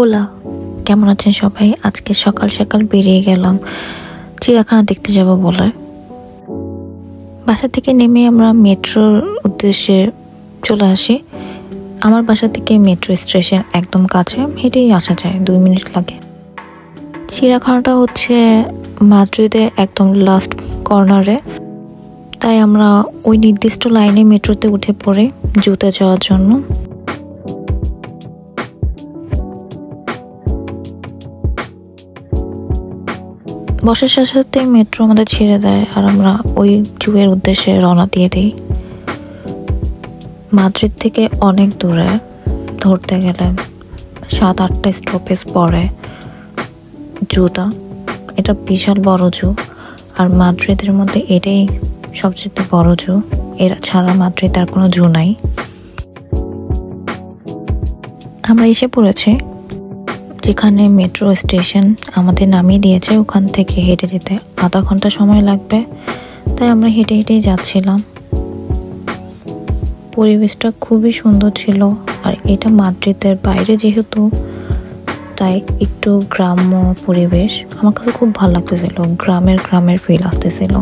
OLA, কেমন আছেন সবাই? আজকে সকাল সকাল বেরিয়ে গেলাম চিড়িয়াখানা দেখতে যাব বলে। বাসা থেকে নেমে আমরা মেট্রোর উদ্দেশ্যে চলে আসি। আমার বাসা থেকে মেট্রো স্টেশন একদম কাছে, হেঁটেই আসা যায়, 2 মিনিট লাগে। চিড়িয়াখানাটা হচ্ছে মাদ্রিদে একদম লাস্ট কর্নারে, তাই আমরা ওই নির্দিষ্ট লাইনে মেট্রোতে উঠে পড়ে জুতে যাওয়ার জন্য। বসার সাথে সাথে মেট্রো আমাদের ছেড়ে দেয় আর আমরা ওই জুয়ের উদ্দেশ্যে রওনা দিয়ে দিই। মাদ্রিদ থেকে অনেক দূরে, ধরতে গেলে 7-8টা স্টপেজ পরে জুটা। এটা বিশাল বড় জু, আর মাদ্রিদের মধ্যে এটাই সবচেয়ে বড় জু। এর ছাড়া মাদ্রিদ আর কোনো জু নাই। আমরা এসে পড়েছি যেখানে মেট্রো স্টেশন আমাদের নামিয়ে দিয়েছে। ওখান থেকে হেঁটে যেতে আধা ঘন্টা সময় লাগবে, তাই আমরা হেঁটে হেঁটেই যাচ্ছিলাম। পরিবেশটা খুবই সুন্দর ছিল, আর এটা মাদ্রিদের বাইরে যেহেতু, তাই একটু গ্রাম্য পরিবেশ। আমার কাছে খুব ভালো লাগতেছিল, গ্রামের ফিল আসতেছিল।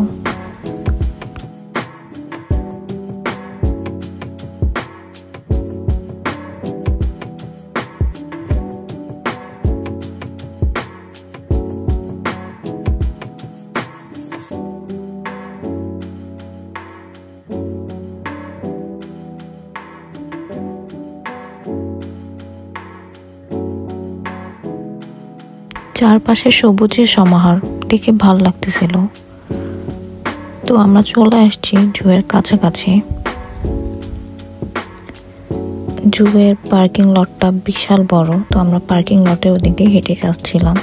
চারপাশে সবুজের সমাহার দেখে ভালো লাগতেছিল। তো আমরা চলে আসছি জুয়ের কাছাকাছি। জুয়ের পার্কিং লটটা বিশাল বড়, তো আমরা পার্কিং লটের ওদিক দিয়ে হেঁটে যাচ্ছিলাম।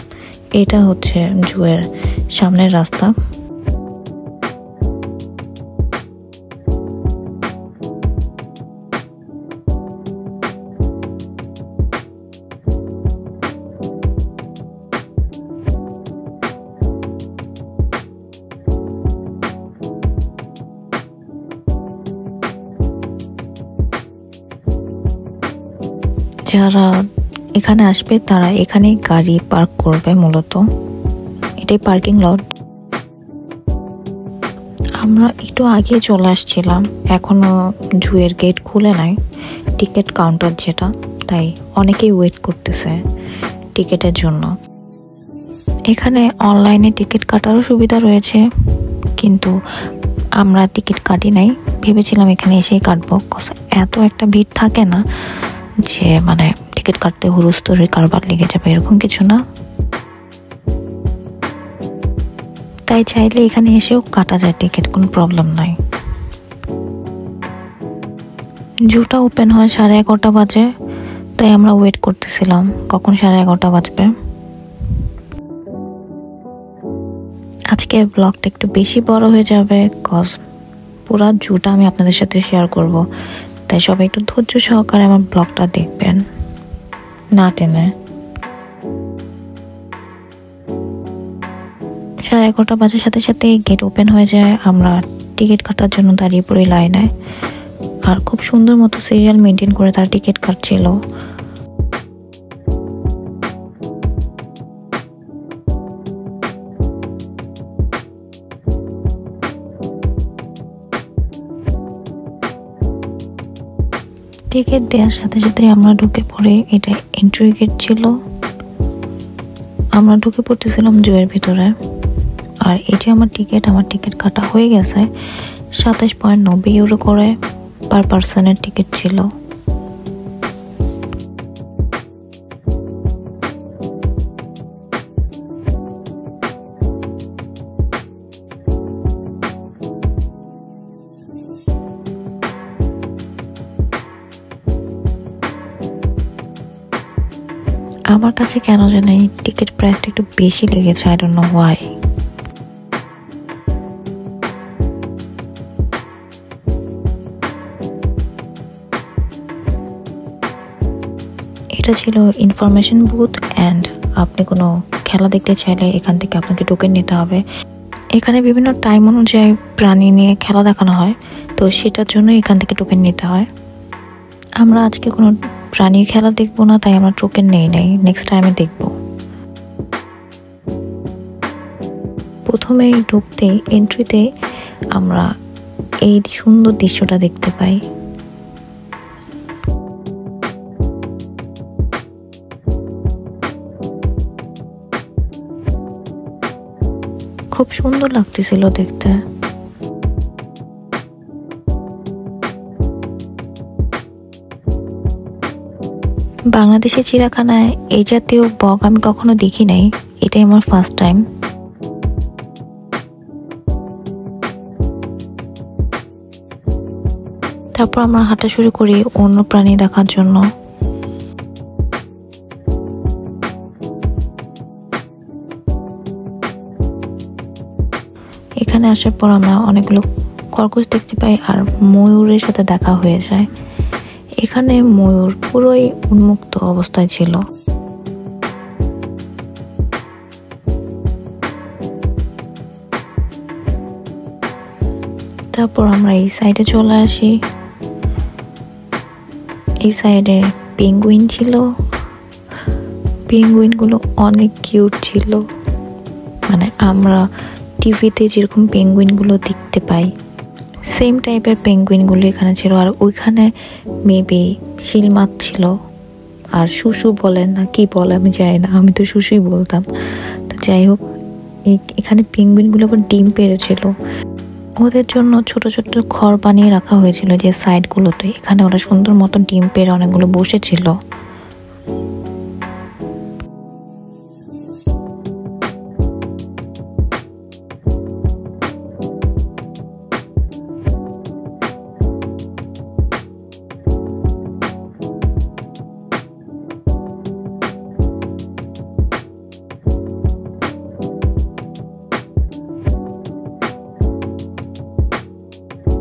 এটা হচ্ছে জুয়ের সামনের রাস্তা। যারা এখানে আসবে তারা এখানেই গাড়ি পার্ক করবে, মূলত এটাই পার্কিং লট। আমরা একটু আগে চলে আসছিলাম, এখনো জুয়ের গেট খুলে নাই, টিকিট কাউন্টার যেটা, তাই অনেকেই ওয়েট করতেছে টিকিটের জন্য। এখানে অনলাইনে টিকিট কাটারও সুবিধা রয়েছে, কিন্তু আমরা টিকিট কাটি নাই, ভেবেছিলাম এখানে এসেই কাটবো। এত একটা ভিড় থাকে না যে মানে টিকিট কাটতে হুড়োস্থুড়ি কারবার লেগে যাবে, এরকম কিছু না। তাই চাইলে এখানে এসেও কাটা যায় টিকিট, কোনো প্রবলেম নাই। জুটা ওপেন হয় 11:30 বাজে, তাই আমরা ওয়েট করতেছিলাম কখন 11:30 বাজবে। আজকে ব্লগটা একটু বেশি বড় হয়ে যাবে, কজ পুরা জুটা আমি আপনাদের সাথে শেয়ার করব, তাই সবাই একটু ধৈর্য সহকারে আমার ব্লগটা দেখবেন, না টেনে। 11:30 বাজার সাথে সাথে গেট ওপেন হয়ে যায়। আমরা টিকিট কাটার জন্য দাঁড়িয়ে পড়ি লাইনে, আর খুব সুন্দর মতো সিরিয়াল মেনটেন করে তার টিকিট কাটছিল। টিকিট দেওয়ার সাথে সাথে আমরা ঢুকে পড়ি। এটা এন্ট্রি গেট ছিল। আমরা ঢুকে পড়তেছিলাম জুয়ের ভিতরে, আর এটি আমার টিকিট কাটা হয়ে গেছে। 27.90 ইউরো করে পার পার্সনের টিকিট ছিল। আমার কাছে কেন জানি টিকিট প্রাইসটা একটু বেশি লেগেছে, আই ডোন্ট নো হোয়াই। এটা ছিল ইনফরমেশন বুথ, অ্যান্ড আপনি কোনো খেলা দেখতে চাইলে এখান থেকে আপনাকে টোকেন নিতে হবে। এখানে বিভিন্ন টাইম অনুযায়ী প্রাণী নিয়ে খেলা দেখানো হয়, তো সেটার জন্য এখান থেকে টোকেন নিতে হয়। আমরা আজকে কোনো প্রাণীর খেলা দেখবো না, তাই আমরা টোকেন নেই নাই, নেক্সট টাইমে দেখবো। প্রথমে ঢুকতে এন্ট্রিতে আমরা এই সুন্দর দৃশ্যটা দেখতে পাই। খুব সুন্দর লাগতেছিল দেখতে। বাংলাদেশের চিড়িয়াখানায় এই জাতীয় বক আমি কখনো দেখি নাই, এটাই আমার ফার্স্ট টাইম। তারপর আমরা হাঁটা শুরু করি অন্য প্রাণী দেখার জন্য। এখানে আসার পর আমরা অনেকগুলো খরগোশ দেখতে পাই আর ময়ূরের সাথে দেখা হয়ে যায়। এখানে ময়ূর পুরোই উন্মুক্ত অবস্থায় ছিল। তারপর আমরা এই সাইডে চলে আসি। এই সাইডে পেঙ্গুইন ছিল, পেঙ্গুইনগুলো অনেক কিউট ছিল, মানে আমরা টিভিতে যেরকম পেঙ্গুইনগুলো দেখতে পাই সেম টাইপের পেঙ্গুইনগুলো এখানে ছিল। আর ওইখানে মেবি শিল মাছ ছিল, আর শুশু বলেন না কি বলে আমি জানি না, আমি তো শুশুই বলতাম। তো যাই হোক, এখানে পেঙ্গুইনগুলো আবার ডিম পেড়েছিল। ওদের জন্য ছোট ছোট ঘর বানিয়ে রাখা হয়েছিল যে সাইডগুলোতে, এখানে ওরা সুন্দর মতো ডিম পেড়ে অনেকগুলো বসেছিল।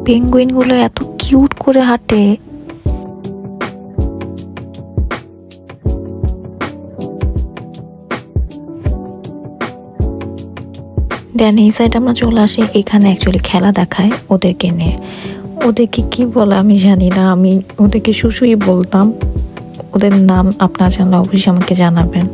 পেঙ্গুইনগুলো এত কিউট করে হাঁটে। দেন এই সাইড আমরা চলে আসি, এখানে অ্যাকচুয়ালি খেলা দেখায় ওদেরকে নিয়ে। ওদেরকে কি বলে আমি জানি না, আমি ওদেরকে শুশুই বলতাম। ওদের নাম আপনারা জানলে অবশ্যই আমাকে জানাবেন।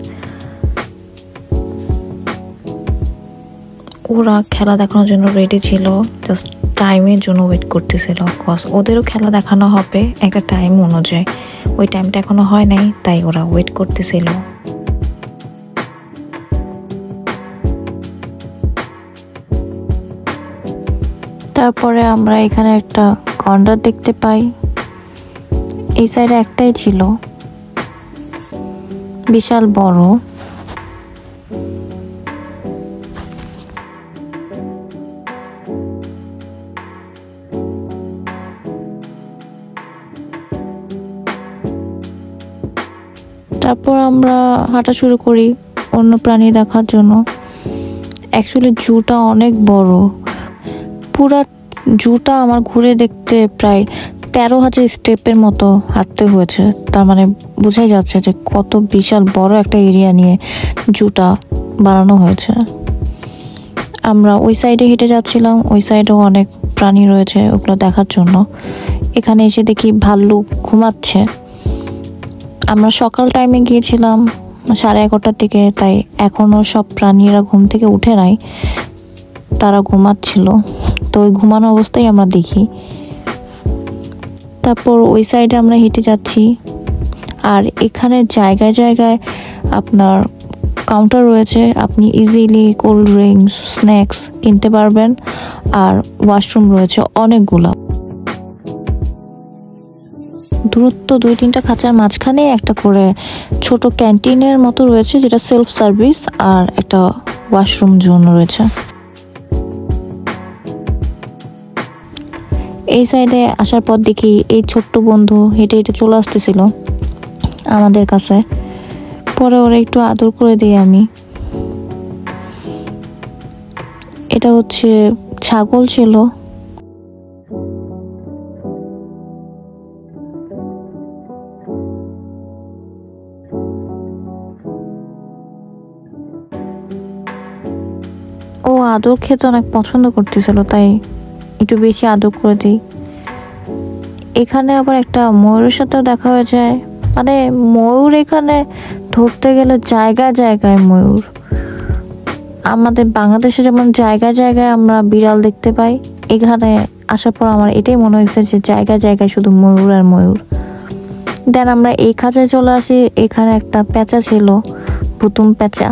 ওরা খেলা দেখানোর জন্য রেডি ছিল, জাস্ট টাইমের জন্য ওয়েট করতেছিল। কজ ওদেরও খেলা দেখানো হবে একটা টাইম অনুযায়ী, ওই টাইমটা এখনো হয় নাই, তাই ওরা ওয়েট করতেছিল। তারপরে আমরা এখানে একটা গন্ডার দেখতে পাই। এই সাইডে একটাই ছিল, বিশাল বড়। তারপর আমরা হাঁটা শুরু করি অন্য প্রাণী দেখার জন্য। অ্যাকচুয়ালি জুটা অনেক বড়, পুরা জুটা আমার ঘুরে দেখতে প্রায় 13,000 স্টেপের মতো হাঁটতে হয়েছে। তার মানে বোঝাই যাচ্ছে যে কত বিশাল বড় একটা এরিয়া নিয়ে জুটা বানানো হয়েছে। আমরা ওই সাইডে হেঁটে যাচ্ছিলাম, ওই সাইডেও অনেক প্রাণী রয়েছে ওগুলো দেখার জন্য। এখানে এসে দেখি ভাল্লুক ঘুমাচ্ছে। আমরা সকাল টাইমে গিয়েছিলাম 11:30টার দিকে, তাই এখনো সব প্রাণীরা ঘুম থেকে উঠে নাই, তারা ঘুমাচ্ছিল। তো ওই ঘুমানো অবস্থায় আমরা দেখি। তারপর ওই সাইডে আমরা হেঁটে যাচ্ছি, আর এখানে জায়গায় জায়গায় আপনার কাউন্টার রয়েছে, আপনি ইজিলি কোল্ড ড্রিঙ্কস, স্ন্যাক্স কিনতে পারবেন। আর ওয়াশরুম রয়েছে অনেকগুলো। দূরত্ব 2-3টা খাঁচার মাঝখানে একটা করে ছোট ক্যান্টিনের মতো রয়েছে, যেটা সেলফ সার্ভিস, আর একটা ওয়াশরুম জোন রয়েছে। এই সাইডে আসার পর দেখি এই ছোট্ট বন্ধু হেঁটে হেঁটে চলে আসতেছিল আমাদের কাছে। পরে ওরা একটু আদর করে দিই আমি। এটা হচ্ছে ছাগল ছিল। ও আদর খেতে অনেক পছন্দ করতেছিল, তাই একটু বেশি আদর করে দিই। এখানে আবার একটা ময়ূরের সাথেও দেখা হয়ে যায়, মানে ময়ূর এখানে ধরতে গেলে জায়গায় জায়গায় ময়ূর। আমাদের বাংলাদেশে যেমন জায়গায় জায়গায় আমরা বিড়াল দেখতে পাই, এখানে আসার পর আমার এটাই মনে হয়েছে যে জায়গায় জায়গায় শুধু ময়ূর আর ময়ূর। দেন আমরা এই খাঁচায় চলে আসি। এখানে একটা পেঁচা ছিল, ভুতুম পেঁচা,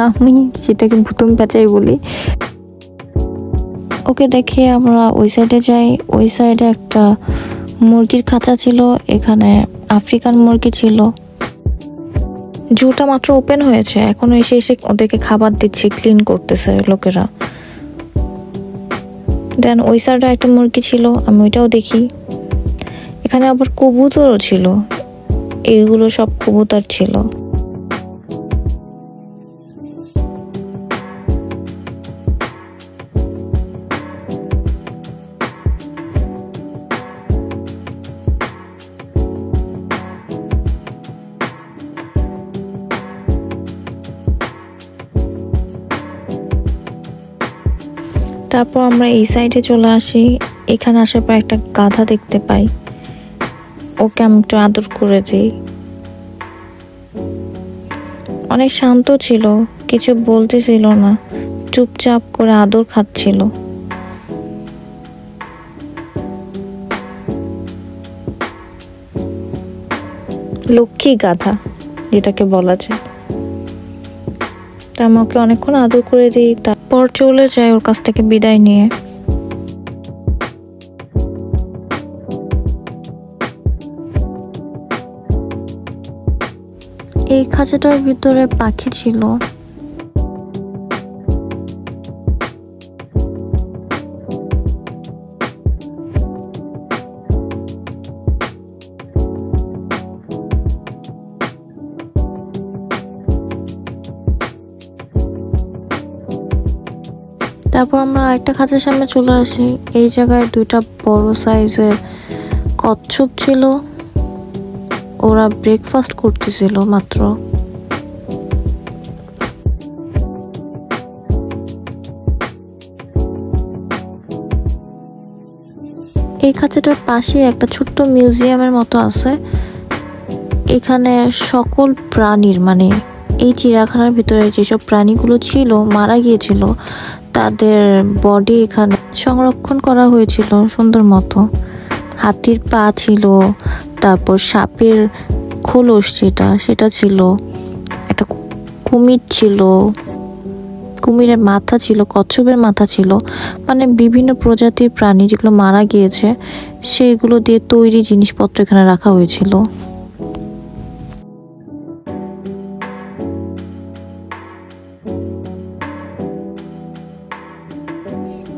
আমি সেটাকে ভুতুম পেঁচাই বলি। ওকে দেখে আমরা ওই সাইডে যাই। ওই সাইডে একটা মুরগির খাঁচা ছিল, এখানে আফ্রিকান মুরগি ছিল। জুটা মাত্র ওপেন হয়েছে, এখনো এসে এসে ওদেরকে খাবার দিচ্ছে, ক্লিন করতেছে লোকেরা। দেন ওই সাইডে একটা মুরগি ছিল, আমি ওইটাও দেখি। এখানে আবার কবুতরও ছিল, এইগুলো সব কবুতর ছিল। তারপর আমরা এই সাইডে চলে আসি। এখানে আসার পর একটা গাধা দেখতে পাই, ওকে আমি একটু আদর করে দিই। অনেক শান্ত ছিল, কিছু বলতেছিল না, চুপচাপ করে আদর খাচ্ছিল। লক্ষ্মী গাধা যেটাকে বলা যায়। তা আমাকে অনেকক্ষণ আদর করে দিই, তারপর চলে যায় ওর কাছ থেকে বিদায় নিয়ে। এই খাঁচাটার ভিতরে পাখি ছিল। তারপর আমরা আরেকটা খাঁচার সামনে চলে আসি। এই জায়গায় দুইটা বড় সাইজের কচ্ছপ ছিল, ওরা ব্রেকফাস্ট করতেছিল মাত্র। এই খাঁচাটার পাশে একটা ছোট্ট মিউজিয়ামের মতো আছে। এখানে সকল প্রাণীর, মানে এই চিড়িয়াখানার ভিতরে যেসব প্রাণীগুলো ছিল মারা গিয়েছিল তাদের বডি এখানে সংরক্ষণ করা হয়েছিল সুন্দর মতো। হাতির পা ছিল, তারপর সাপের খোলস সেটা ছিল, একটা কুমির ছিল, কুমিরের মাথা ছিল, কচ্ছপের মাথা ছিল, মানে বিভিন্ন প্রজাতির প্রাণী যেগুলো মারা গিয়েছে সেইগুলো দিয়ে তৈরি জিনিসপত্র এখানে রাখা হয়েছিল।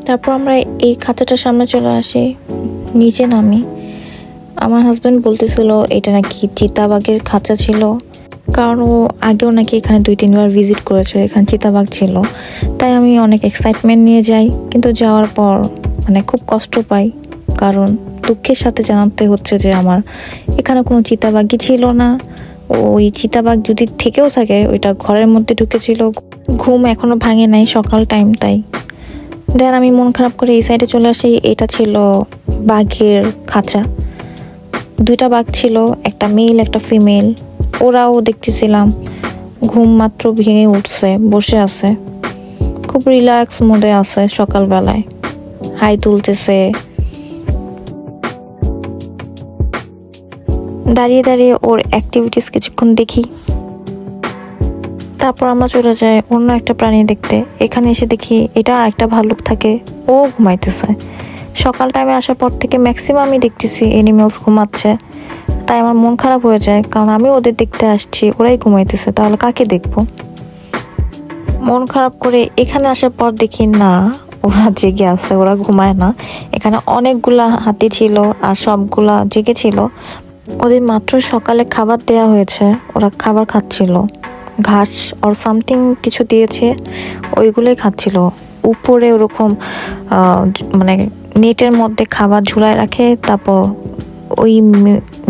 তারপর আমরা এই খাঁচাটার সামনে চলে আসি, নিচে নামি। আমার হাজব্যান্ড বলতেছিল এটা নাকি চিতাবাঘের খাঁচা ছিল, কারণ ও আগেও নাকি এখানে 2-3 বার ভিজিট করেছে, এখানে চিতাবাঘ ছিল। তাই আমি অনেক এক্সাইটমেন্ট নিয়ে যাই, কিন্তু যাওয়ার পর মানে খুব কষ্ট পাই, কারণ দুঃখের সাথে জানাতে হচ্ছে যে আমার এখানে কোনো চিতাবাঘই ছিল না। ওই চিতাবাঘ যদি থেকেও থাকে ওইটা ঘরের মধ্যে ঢুকেছিল। ঘুম এখনো ভাঙে নাই, সকাল টাইম তাই। দেন আমি মন খারাপ করে এই সাইডে চলে আসি। এটা ছিল বাঘের খাঁচা, 2টা বাঘ ছিল, একটা মেল একটা ফিমেল। ওরাও দেখতেছিলাম ঘুম মাত্র ভেঙে উঠছে, বসে আছে, খুব রিল্যাক্স মোডে আছে। সকালবেলায় হাই তুলতেছে, দাঁড়িয়ে দাঁড়িয়ে ওর অ্যাক্টিভিটিস কিছুক্ষণ দেখি। তারপর আমরা চলে যাই অন্য একটা প্রাণী দেখতে। এখানে এসে দেখি এটা একটা ভাল্লুক থাকে, ও ঘুমাইতেছে। সকাল টাইমে আসার পর থেকে ম্যাক্সিমামই দেখতেছি অ্যানিমেলস ঘুমাচ্ছে, তাই আমার মন খারাপ হয়ে যায়, কারণ আমি ওদের দেখতে আসছি, ওরাই ঘুমাইতেছে, তাহলে কাকে দেখবো। মন খারাপ করে এখানে আসার পর দেখি না, ওরা জেগে আছে, ওরা ঘুমায় না। এখানে অনেকগুলা হাতি ছিল আর সবগুলা জেগে ছিল। ওদের মাত্র সকালে খাবার দেয়া হয়েছে, ওরা খাবার খাচ্ছিল, ঘাস অর সামথিং কিছু দিয়েছে, ওইগুলোই খাচ্ছিল। উপরে ওরকম মানে নেটের মধ্যে খাবার ঝুলায় রাখে, তারপর ওই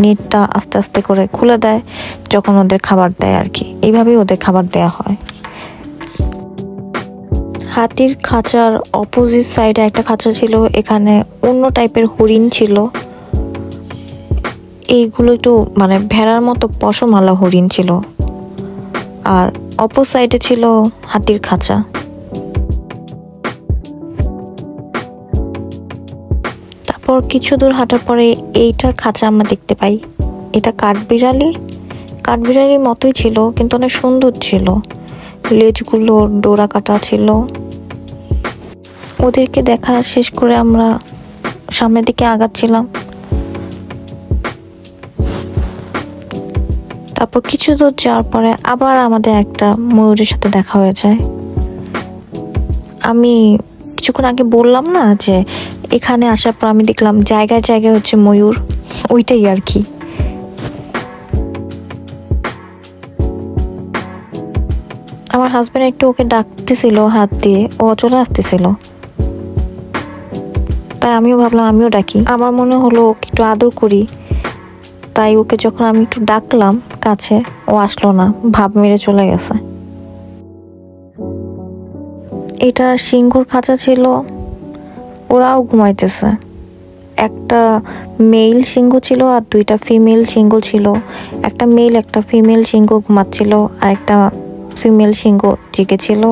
নেটটা আস্তে আস্তে করে খুলে দেয় যখন ওদের খাবার দেয় আর কি। এইভাবেই ওদের খাবার দেয়া হয়। হাতির খাঁচার অপোজিট সাইডে একটা খাঁচা ছিল, এখানে অন্য টাইপের হরিণ ছিল। এইগুলো একটু মানে ভেড়ার মতো পশমওয়ালা হরিণ ছিল, আর অপর সাইডে ছিল হাতির খাঁচা। তারপর কিছু দূর হাঁটার পরে এইটার খাঁচা আমরা দেখতে পাই। এটা কাঠবিড়ালির মতোই ছিল, কিন্তু অনেক সুন্দর ছিল। লেজগুলো ডোরা কাটা ছিল। ওদেরকে দেখা শেষ করে আমরা সামনের দিকে আগাচ্ছিলাম। তারপর কিছু দূর যাওয়ার পরে আবার আমাদের একটা ময়ূরের সাথে দেখা হয়ে যায়। আমি কিছুক্ষণ আগে বললাম না যে এখানে আসার পর আমি দেখলাম জায়গায় জায়গায় হচ্ছে ময়ূর, ওইটাই আর কি। আমার হাজবেন্ড একটু ওকে ডাকতেছিল হাত দিয়ে, ও চলে আসতেছিল, তাই আমিও ভাবলাম আমিও ডাকি। আমার মনে হলো ওকে একটু আদর করি, তাই ওকে যখন আমি একটু ডাকলাম কাছে, ও আসলো না, ভাব মেরে চলে গেছে। এটা সিংহর খাঁচা ছিল, ওরাও ঘুমাইতেছে। একটা মেল সিংহ ছিল আর দুইটা ফিমেল সিংহ ছিল। একটা মেল একটা ফিমেল সিংহ ঘুমাচ্ছিল, আর একটা ফিমেল সিংহ জেগেছিল।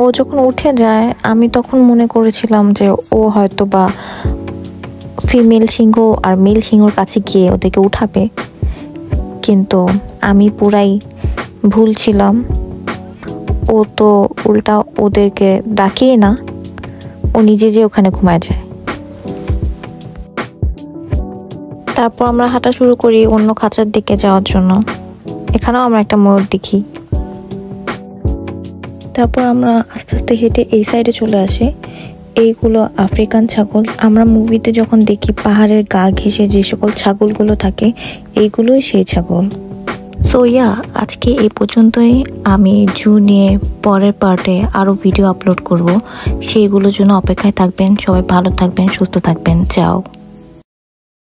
ও যখন উঠে যায় আমি তখন মনে করেছিলাম যে ও হয়তো বা ফিমেল সিংহ আর মেল সিংহর কাছে গিয়ে ওদেরকে উঠাবে, কিন্তু আমি পুরাই ভুল ছিলাম। ও তো উল্টা ওদেরকে ডাকিয়ে না, ও নিজে যে ওখানে ঘুমায় যায়। তারপর আমরা হাঁটা শুরু করি অন্য খাঁচার দিকে যাওয়ার জন্য। এখানেও আমরা একটা ময়ূর দেখি। তারপর আমরা আস্তে আস্তে হেঁটে এই সাইডে চলে আসি। এইগুলো আফ্রিকান ছাগল। আমরা মুভিতে যখন দেখি পাহাড়ের গা ঘেঁষে যে সকল ছাগলগুলো থাকে, এইগুলোই সেই ছাগল। সো আজকে এই পর্যন্তই। আমি জু নিয়ে পরের পার্টে আরও ভিডিও আপলোড করব, সেইগুলোর জন্য অপেক্ষায় থাকবেন। সবাই ভালো থাকবেন, সুস্থ থাকবেন। চাও।